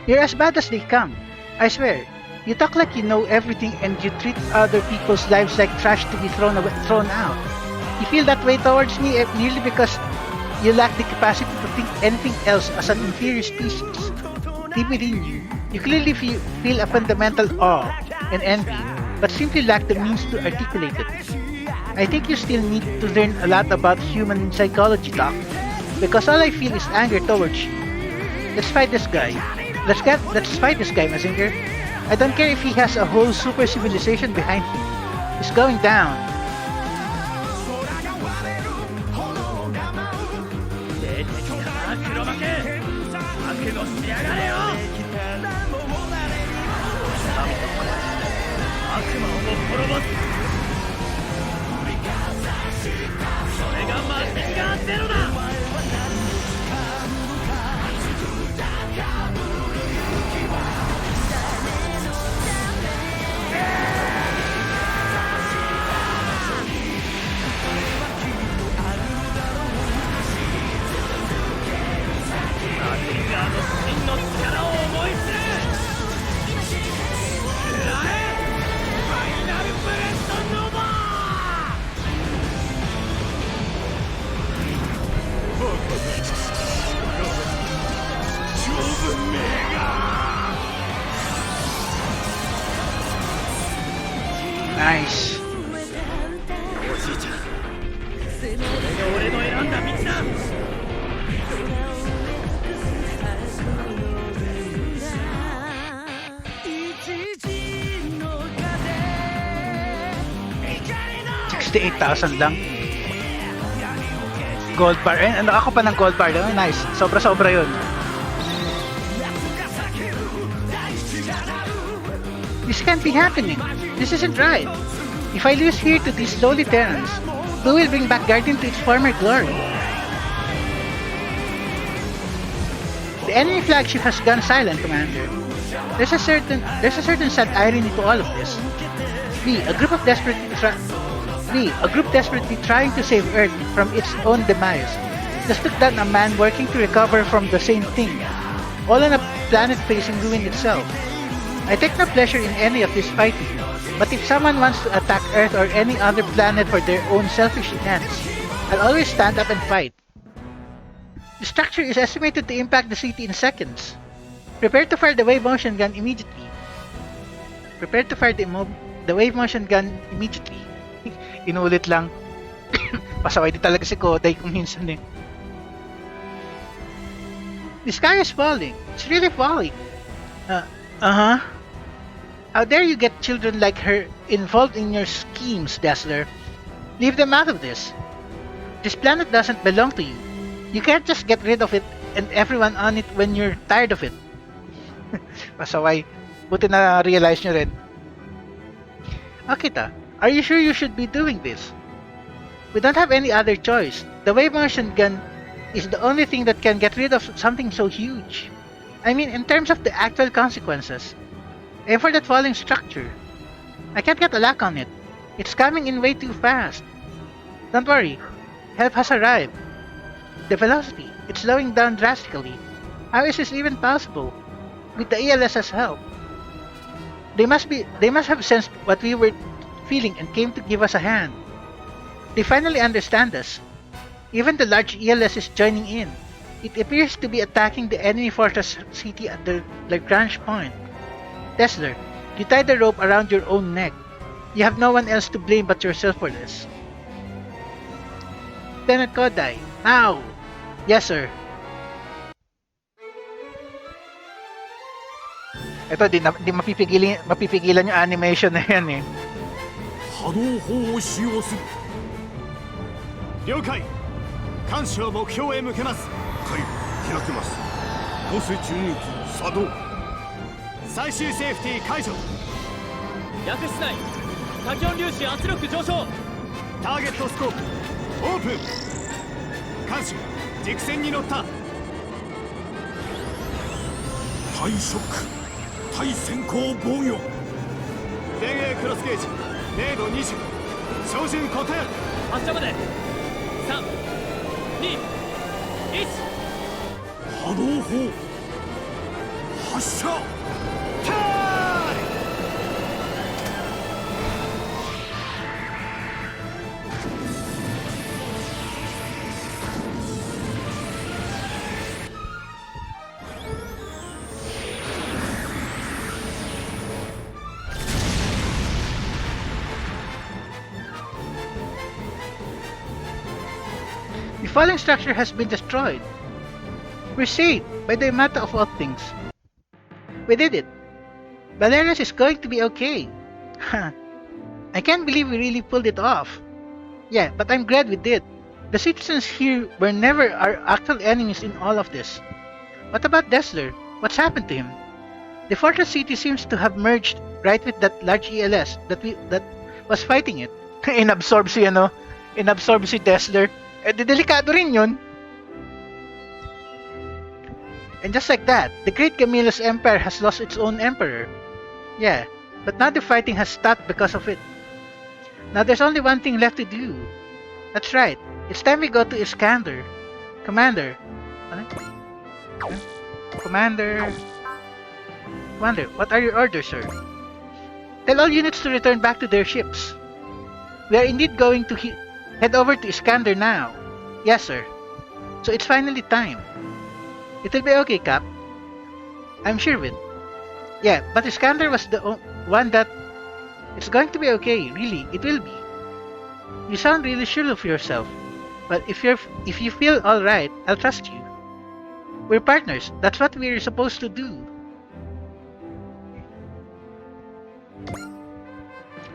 You're as bad as they come. I swear. You talk like you know everything and you treat other people's lives like trash to be thrown out. You feel that way towards me merely because you lack the capacity to think anything else as an inferior species. Deep within you, you clearly feel a fundamental awe and envy, but simply lack the means to articulate it. I think you still need to learn a lot about human psychology, Doc, because all I feel is anger towards you. Let's fight this guy. Let's fight this guy, Mazinger. I don't care if he has a whole super civilization behind him. He's going down. Nice. $68,000 lang. Gold bar. Ano ako pa ng gold bar. Nice. Sobra-sobra yun. This can't be happening. This isn't right. If I lose here to these lowly Terrans, who will bring back Guardian to its former glory? The enemy flagship has gone silent, Commander. There's a certain sad irony to all of this. We, a group desperately trying to save Earth from its own demise, just took down a man working to recover from the same thing, all on a planet facing ruin itself. I take no pleasure in any of this fighting, but if someone wants to attack Earth or any other planet for their own selfish ends, I'll always stand up and fight. The structure is estimated to impact the city in seconds. Prepare to fire the wave motion gun immediately. Inulit lang. Pasaway din talaga si Kodai kung minsan eh. The sky is falling. It's really falling. How dare you get children like her involved in your schemes, Dazzler? Leave them out of this. This planet doesn't belong to you. You can't just get rid of it and everyone on it when you're tired of it. Pasaway. Buti na realize nyo rin. Akita, are you sure you should be doing this? We don't have any other choice. The wave motion gun is the only thing that can get rid of something so huge. I mean, in terms of the actual consequences. And for that falling structure, I can't get a lock on it. It's coming in way too fast. Don't worry, help has arrived. The velocity, it's slowing down drastically. How is this even possible? With the ELS's help. They must have sensed what we were feeling and came to give us a hand. They finally understand us. Even the large ELS is joining in. It appears to be attacking the enemy fortress city at the Lagrange point. Tesla, you tied the rope around your own neck. You have no one else to blame but yourself for this. Lieutenant Kodai, now! Yes, sir. Ito, di mapipigilan yung animation na yan eh. 波動砲を使用する。了解。艦首は目標へ向けます。はい、開けます。放水注入機作動。最終セーフティー解除。薬室内タキオン粒子圧力上昇。ターゲットスコープオープン。艦首軸線に乗った。対ショック、対先行防御。電影クロスゲージ0度20。照準固定。発射まで3、2、1。波動砲発射。タイム。The falling structure has been destroyed. We're saved by the Yamato of all things. We did it. Valerius is going to be okay. I can't believe we really pulled it off. Yeah, but I'm glad we did. The citizens here were never our actual enemies in all of this. What about Dessler? What's happened to him? The fortress city seems to have merged right with that large ELS that was fighting it. Inabsorb si Inabsorb si Dessler. Eh, delikado rin yun. And just like that, the great Camillus Empire has lost its own emperor. Yeah, but now the fighting has stopped because of it. Now there's only one thing left to do. That's right, it's time we go to Iskander. Commander. Commander, what are your orders, sir? Tell all units to return back to their ships. We are indeed going to head over to Iskander now. Yes, sir. So it's finally time. It'll be okay, Cap. I'm sure of it. Yeah, but Iskander was the one that... It's going to be okay, really. It will be. You sound really sure of yourself. But if you feel alright, I'll trust you. We're partners. That's what we're supposed to do.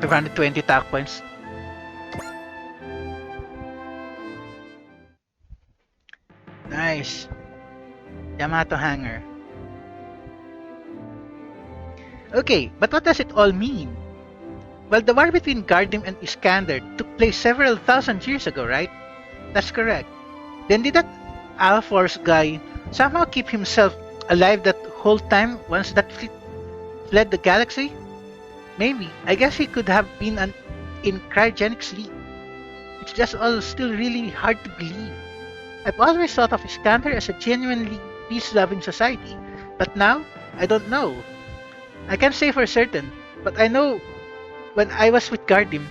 520 attack points. Nice. Yamato Hangar. Okay, but what does it all mean? Well, the war between Gardim and Iskander took place several thousand years ago, right? That's correct. Then did that Alforce guy somehow keep himself alive that whole time once that fleet fled the galaxy? Maybe. I guess he could have been in cryogenic sleep. It's just all still really hard to believe. I've always thought of Iskander as a genuinely peace-loving society, but now, I don't know. I can't say for certain, but I know when I was with Gardim,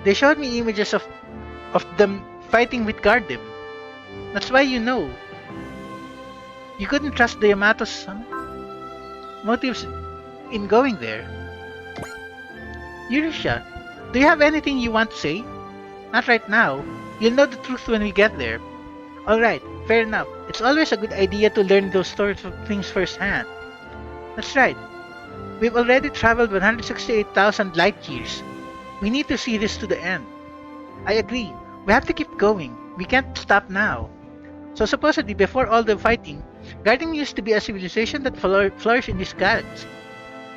they showed me images of them fighting with Gardim. That's why you know. You couldn't trust the Yamato's motives in going there. Yurisha, do you have anything you want to say? Not right now. You'll know the truth when we get there. Alright, fair enough. It's always a good idea to learn those sorts of things firsthand. That's right. We've already traveled 168,000 light years. We need to see this to the end. I agree. We have to keep going. We can't stop now. So supposedly before all the fighting, Garden used to be a civilization that flourished in this galaxy.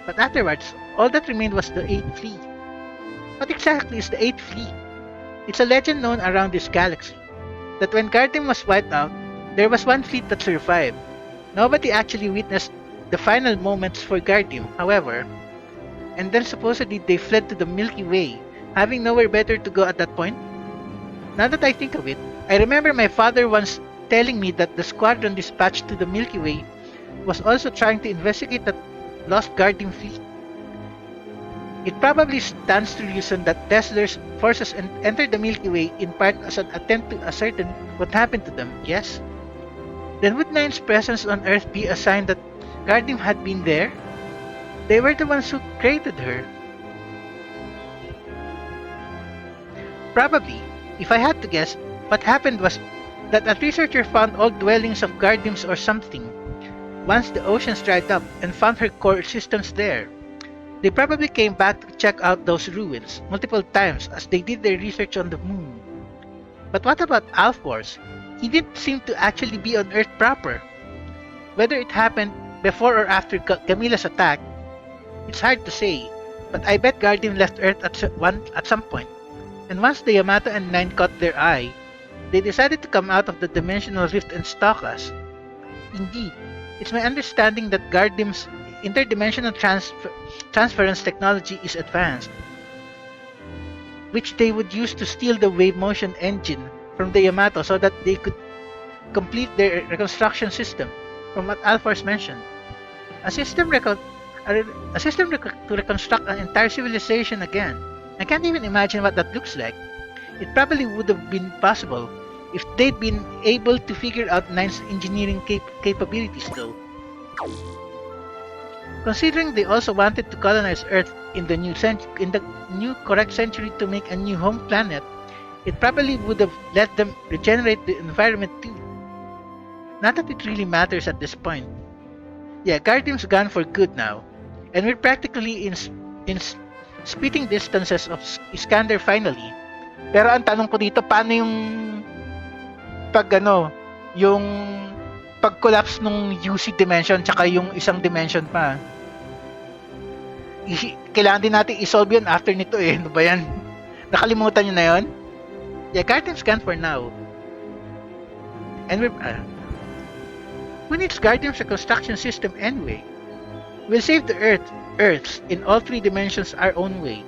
But afterwards, all that remained was the 8th Fleet. What exactly is the 8th Fleet? It's a legend known around this galaxy that when Garden was wiped out, there was one fleet that survived. Nobody actually witnessed the final moments for Gardim, however, and then supposedly they fled to the Milky Way, having nowhere better to go at that point. Now that I think of it, I remember my father once telling me that the squadron dispatched to the Milky Way was also trying to investigate that lost Gardim fleet. It probably stands to reason that Dazzler's forces entered the Milky Way in part as an attempt to ascertain what happened to them, yes? Then would Nine's presence on Earth be a sign that Guardian had been there? They were the ones who created her. Probably, if I had to guess, what happened was that a researcher found old dwellings of Guardians or something, once the oceans dried up, and found her core systems there. They probably came back to check out those ruins multiple times as they did their research on the moon. But what about Alforce? He didn't seem to actually be on Earth proper. Whether it happened before or after Camilla's attack, it's hard to say, but I bet Guardian left Earth at some point. And once the Yamato and Nine caught their eye, they decided to come out of the dimensional rift and stalk us. Indeed, it's my understanding that Guardian's interdimensional transference technology is advanced, which they would use to steal the wave motion engine from the Yamato so that they could complete their reconstruction system, from what Alforce mentioned. A system to reconstruct an entire civilization again. I can't even imagine what that looks like. It probably would have been possible if they'd been able to figure out Nine's engineering capabilities though. Considering they also wanted to colonize Earth in the new correct century to make a new home planet, it probably would have let them regenerate the environment too. Not that it really matters at this point. Yeah, Guardian's gone for good now, and we're practically in spitting distances of Iskander finally. Pero ang tanong ko dito, paano yung pag-collapse nung UC dimension tsaka yung isang dimension pa? Kailangan din natin i-solve yun after nito eh. Ano ba yan? Nakalimutan nyo na yun? Yeah, Guardian's gone for now. And who needs Guardian's reconstruction system anyway? We'll save the Earths in all three dimensions our own way.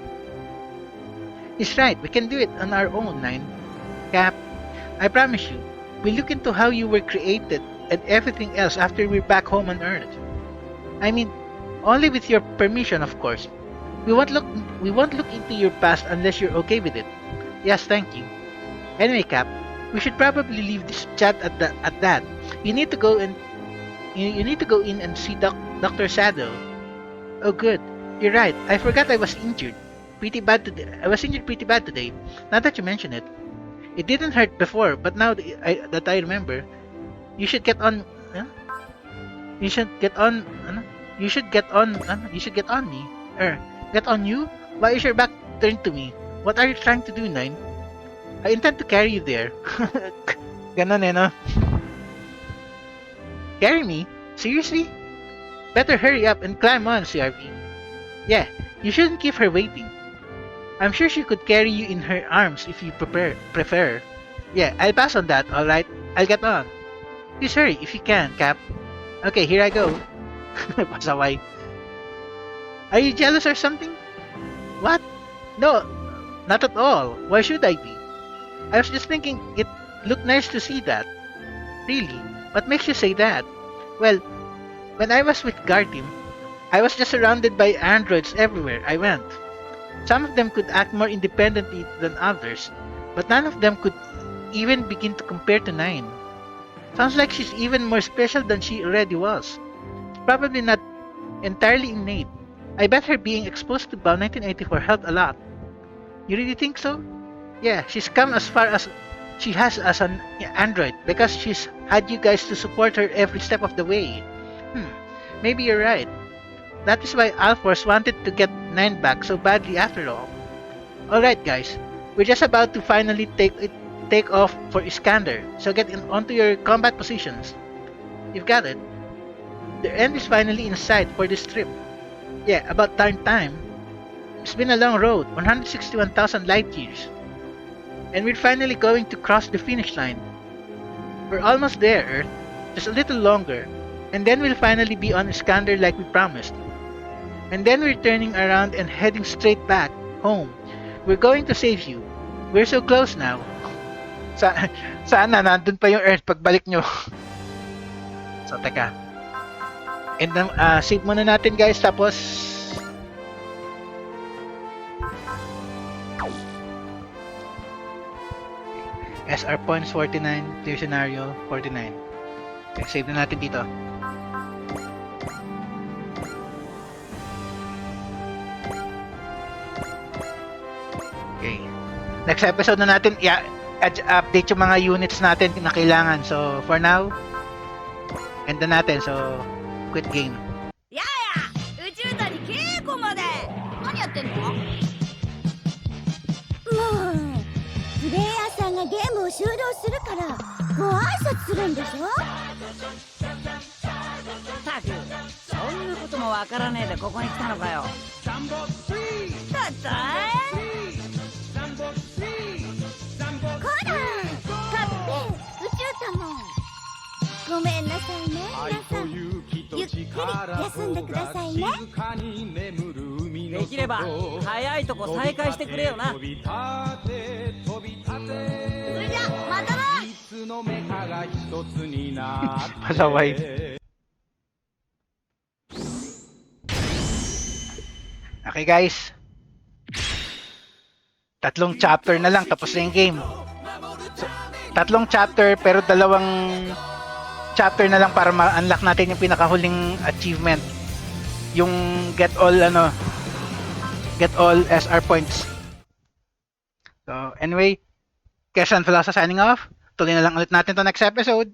He's right, we can do it on our own, Nine. Cap, I promise you, we'll look into how you were created and everything else after we're back home on Earth. I mean, only with your permission, of course. We won't look into your past unless you're okay with it. Yes, thank you. Anyway, Cap, we should probably leave this chat at that. You need to go in and see Dr. Shadow. Oh, good. You're right. I forgot I was injured. I was injured pretty bad today. Now that you mention it, it didn't hurt before, but now that I remember, you should get on. You should get on. You should get on me. Get on you? Why is your back turned to me? What are you trying to do, Nine? I intend to carry you there. Ganon eh, no? Carry me? Seriously? Better hurry up and climb on, CRV. Yeah, you shouldn't keep her waiting. I'm sure she could carry you in her arms if you prefer. Yeah, I'll pass on that, alright? I'll get on. Please hurry if you can, Cap. Okay, here I go. Pasaway. Are you jealous or something? What? No, not at all. Why should I be? I was just thinking it looked nice to see that. Really? What makes you say that? Well, when I was with Guardian, I was just surrounded by androids everywhere I went. Some of them could act more independently than others, but none of them could even begin to compare to Nine. Sounds like she's even more special than she already was. Probably not entirely innate. I bet her being exposed to BAO 1984 helped a lot. You really think so? Yeah, she's come as far as she has as an android because she's had you guys to support her every step of the way. Maybe you're right. That is why Alforce wanted to get Nine back so badly after all. Alright guys, we're just about to finally take off for Iskander, so get onto your combat positions. You've got it. The end is finally in sight for this trip. Yeah, about darn time. It's been a long road, 161,000 light years. And we're finally going to cross the finish line. We're almost there, Earth. Just a little longer. And then we'll finally be on Iskander like we promised. And then we're turning around and heading straight back, home. We're going to save you. We're so close now. Sana nandun pa yung Earth pagbalik nyo. So, teka. And save muna natin guys, tapos SR points 49, clear scenario 49. Okay, save na natin dito. Okay. Next episode na natin update yung mga units natin na kailangan. So, for now, end na natin. So, quit game. やや宇宙谷稽古まで何やってんの？もうプレイヤーさんがゲームを終了するからご挨拶するんでしょ？たくそういうこともわからねえでここに来たのかよ。だったこらカッペ宇宙玉ごめんなさいね皆さんゆっくり休んでくださいね。できれば早いとこ再開してくれよな。それじゃまたな。 Pasaway. Okay guys. Tatlong chapter na lang tapos na yung game. So, tatlong chapter pero dalawang chapter na lang para ma-unlock natin yung pinakahuling achievement. Yung get all SR points. So anyway, Keshan Velosa signing off. Tuloy na lang ulit natin to next episode.